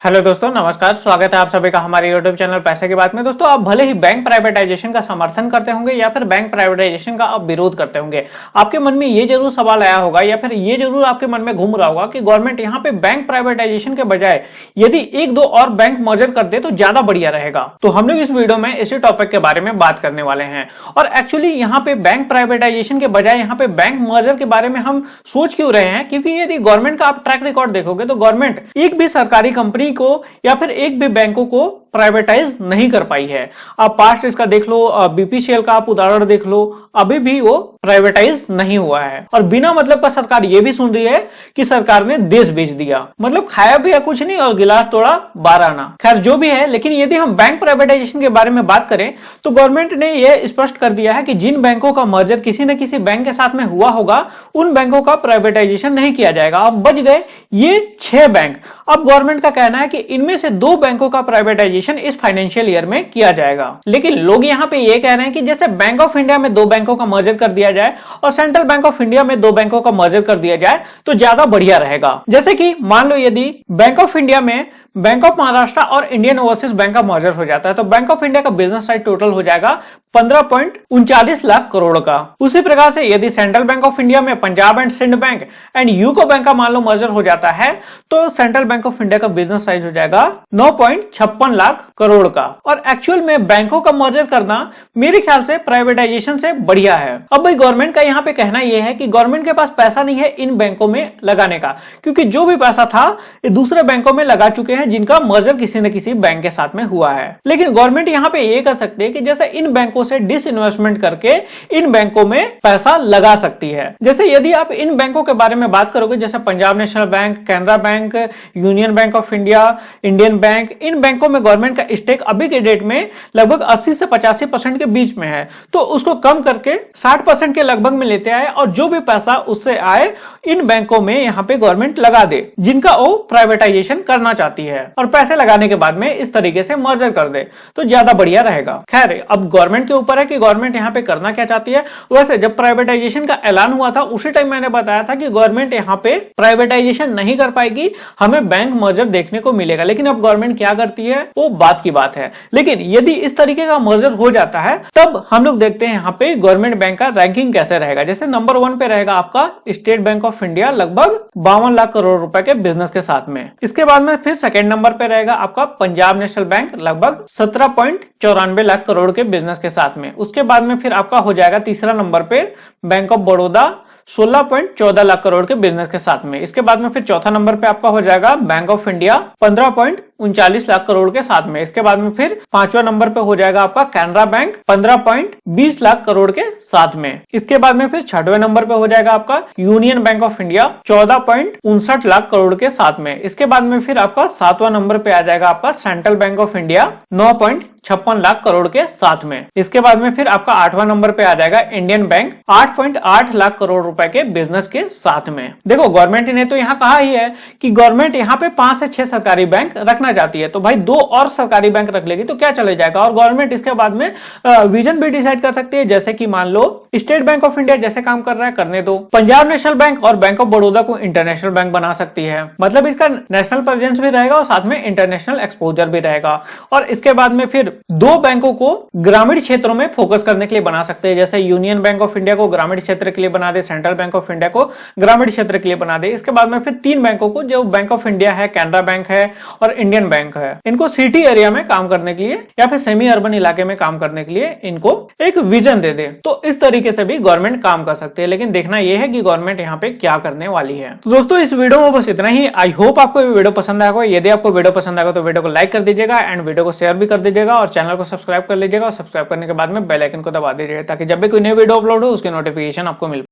Hello दोस्तों, नमस्कार। स्वागत है आप सभी का हमारे यूट्यूब चैनल पैसे की बात में। दोस्तों, आप भले ही बैंक प्राइवेटाइजेशन का समर्थन करते होंगे या फिर बैंक प्राइवेटाइजेशन का आप विरोध करते होंगे, आपके मन में ये जरूर सवाल आया होगा या फिर ये जरूर आपके मन में घूम रहा होगा कि गवर्नमेंट यहाँ पे बैंक प्राइवेटाइजेशन के बजाय यदि एक दो और बैंक मर्जर कर दे तो ज्यादा बढ़िया रहेगा। तो हम लोग इस वीडियो में इसी टॉपिक के बारे में बात करने वाले हैं। और एक्चुअली यहाँ पे बैंक प्राइवेटाइजेशन के बजाय यहाँ पे बैंक मर्जर के बारे में हम सोच क्यों रहे हैं, क्योंकि यदि गवर्नमेंट का आप ट्रैक रिकॉर्ड देखोगे तो गवर्नमेंट एक भी सरकारी कंपनी को या फिर एक भी बैंकों को प्राइवेटाइज नहीं कर पाई है। आप पास्ट इसका देख लो, बीपीसीएल का आप उदाहरण देख लो, अभी भी वो प्राइवेटाइज नहीं हुआ है। और बिना मतलब का सरकार ये भी सुन रही है कि सरकार ने देश बेच दिया, मतलब खाया पिया कुछ नहीं और गिलास तोड़ा 12 आना। खैर जो भी है, लेकिन यदि हम बैंक प्राइवेटाइजेशन के बारे में बात करें तो गवर्नमेंट ने यह स्पष्ट कर दिया है कि जिन बैंकों का मर्जर किसी न किसी बैंक के साथ में हुआ होगा उन बैंकों का प्राइवेटाइजेशन नहीं किया जाएगा। अब बच गए ये 6 बैंक। अब गवर्नमेंट का कहना है कि इनमें से 2 बैंकों का प्राइवेटाइजेशन इस फाइनेंशियल ईयर में किया जाएगा। लेकिन लोग यहां पे ये कह रहे हैं कि जैसे बैंक ऑफ इंडिया में 2 बैंकों का मर्जर कर दिया जाए और सेंट्रल बैंक ऑफ इंडिया में 2 बैंकों का मर्जर कर दिया जाए तो ज्यादा बढ़िया रहेगा। जैसे कि मान लो यदि बैंक ऑफ इंडिया में बैंक ऑफ महाराष्ट्र और इंडियन ओवरसीज बैंक का मर्जर हो जाता है तो बैंक ऑफ इंडिया का बिजनेस साइज टोटल हो जाएगा 15.39 लाख करोड़ का। उसी प्रकार से यदि सेंट्रल बैंक ऑफ इंडिया में Punjab and Sind bank and UCO bank का मान लो मर्जर हो जाता है तो सेंट्रल बैंक ऑफ इंडिया का बिजनेस साइज हो जाएगा 9.56 लाख करोड़ का। और एक्चुअल में बैंकों का मर्जर करना मेरे ख्याल से प्राइवेटाइजेशन से बढ़िया है। अब भाई गवर्नमेंट का यहाँ पे कहना यह है कि गवर्नमेंट के पास पैसा नहीं है इन बैंकों में लगाने का, क्योंकि जो भी पैसा था ये दूसरे बैंकों में लगा चुके हैं जिनका मर्जर किसी न किसी बैंक के साथ में हुआ है। लेकिन गवर्नमेंट यहाँ पे ये कर सकती है कि जैसे इन बैंकों से डिसइन्वेस्टमेंट करके इन बैंकों में पैसा लगा सकती है। जैसे यदि आप इन बैंकों के बारे में बात करोगे, जैसे Punjab national bank, Canara bank, union bank of India, Indian bank, इन बैंकों में गवर्नमेंट का स्टेक अभी के डेट में लगभग 80 से 85% के बीच में है, तो उसको कम करके 60% के लगभग में लेते आए और जो भी पैसा उससे आए इन बैंकों में यहाँ पे गवर्नमेंट लगा दे जिनका वो प्राइवेटाइजेशन करना चाहती है, और पैसे लगाने के बाद में इस तरीके से मर्जर कर दे तो ज्यादा बढ़िया रहेगा। खैर अब गवर्नमेंट के ऊपर है कि गवर्नमेंट यहाँ पे करना क्या चाहती है। वैसे जब प्राइवेटाइजेशन का ऐलान हुआ था उसी टाइम मैंने बताया था कि गवर्नमेंट यहाँ पे प्राइवेटाइजेशन नहीं कर पाएगी, हमें बैंक मर्जर देखने को मिलेगा। लेकिन अब गवर्नमेंट क्या करती है वो बात की बात है। लेकिन यदि इस तरीके का मर्जर हो जाता है तब हम लोग देखते हैं यहाँ पे गवर्नमेंट बैंक का रैंकिंग कैसे रहेगा। जैसे नंबर 1 पे रहेगा आपका स्टेट बैंक ऑफ इंडिया लगभग 52 लाख करोड़ रुपए के बिजनेस के साथ में। इसके बाद में फिर सेकेंड नंबर पे रहेगा आपका पंजाब नेशनल बैंक लगभग 17.94 लाख करोड़ के बिजनेस के साथ में। उसके बाद में फिर आपका हो जाएगा तीसरा नंबर पे बैंक ऑफ बड़ौदा 16.14 लाख करोड़ के बिजनेस के साथ में। इसके बाद में फिर चौथा नंबर पे आपका हो जाएगा bank of India 15.39 lakh crore के साथ में। इसके बाद में फिर 5वां नंबर पे हो जाएगा आपका कैनरा बैंक 15.20 लाख करोड़ के साथ में। इसके बाद में फिर 6वें नंबर पे हो जाएगा आपका union bank of India 14.59 lakh crore के साथ में। इसके बाद में फिर आपका 7वां नंबर पे आ जाएगा आपका central Bank of India 9.56 lakh crore के साथ में। इसके बाद में फिर आपका 8वां नंबर पे आ जाएगा इंडियन बैंक 8.8 लाख करोड़ रुपए के बिजनेस के साथ में। देखो गवर्नमेंट ने तो यहाँ कहा ही है कि गवर्नमेंट यहाँ पे 5 से 6 सरकारी बैंक रखना चाहती है, तो भाई 2 और सरकारी बैंक रख लेगी तो क्या चले जाएगा। और गवर्नमेंट इसके बाद में विजन भी डिसाइड कर सकती है, जैसे कि मान लो स्टेट बैंक ऑफ इंडिया जैसे काम कर रहा है करने दो, पंजाब नेशनल बैंक और बैंक ऑफ बड़ौदा को इंटरनेशनल बैंक बना सकती है, मतलब इसका नेशनल प्रेजेंस भी रहेगा और साथ में इंटरनेशनल एक्सपोजर भी रहेगा। और इसके बाद में फिर 2 बैंकों को ग्रामीण क्षेत्रों में फोकस करने के लिए बना सकते हैं, जैसे यूनियन बैंक ऑफ इंडिया को ग्रामीण क्षेत्र के लिए बना दे, सेंट्रल बैंक ऑफ इंडिया को ग्रामीण क्षेत्र के लिए बना दे। इसके बाद में फिर 3 बैंकों को, जो बैंक ऑफ इंडिया है, कैनरा बैंक है और इंडियन बैंक है, इनको सिटी एरिया में काम करने के लिए या फिर सेमी अर्बन इलाके में काम करने के लिए इनको एक विजन दे दे। तो इस तरीके से भी गवर्नमेंट काम कर सकते हैं, लेकिन देखना यह है कि गवर्नमेंट यहाँ पे क्या करने वाली है। तो दोस्तों इस वीडियो में बस इतना ही। आई होप आपको ये वीडियो पसंद आएगा। यदि आपको वीडियो पसंद आएगा तो वीडियो को लाइक कर दीजिएगा एंड वीडियो को शेयर भी कर दीजिएगा और चैनल को सब्सक्राइब कर लीजिएगा। और सब्सक्राइब करने के बाद में बेल आइकन को दबा दीजिएगा ताकि जब भी कोई नई वीडियो अपलोड हो उसकी नोटिफिकेशन आपको मिल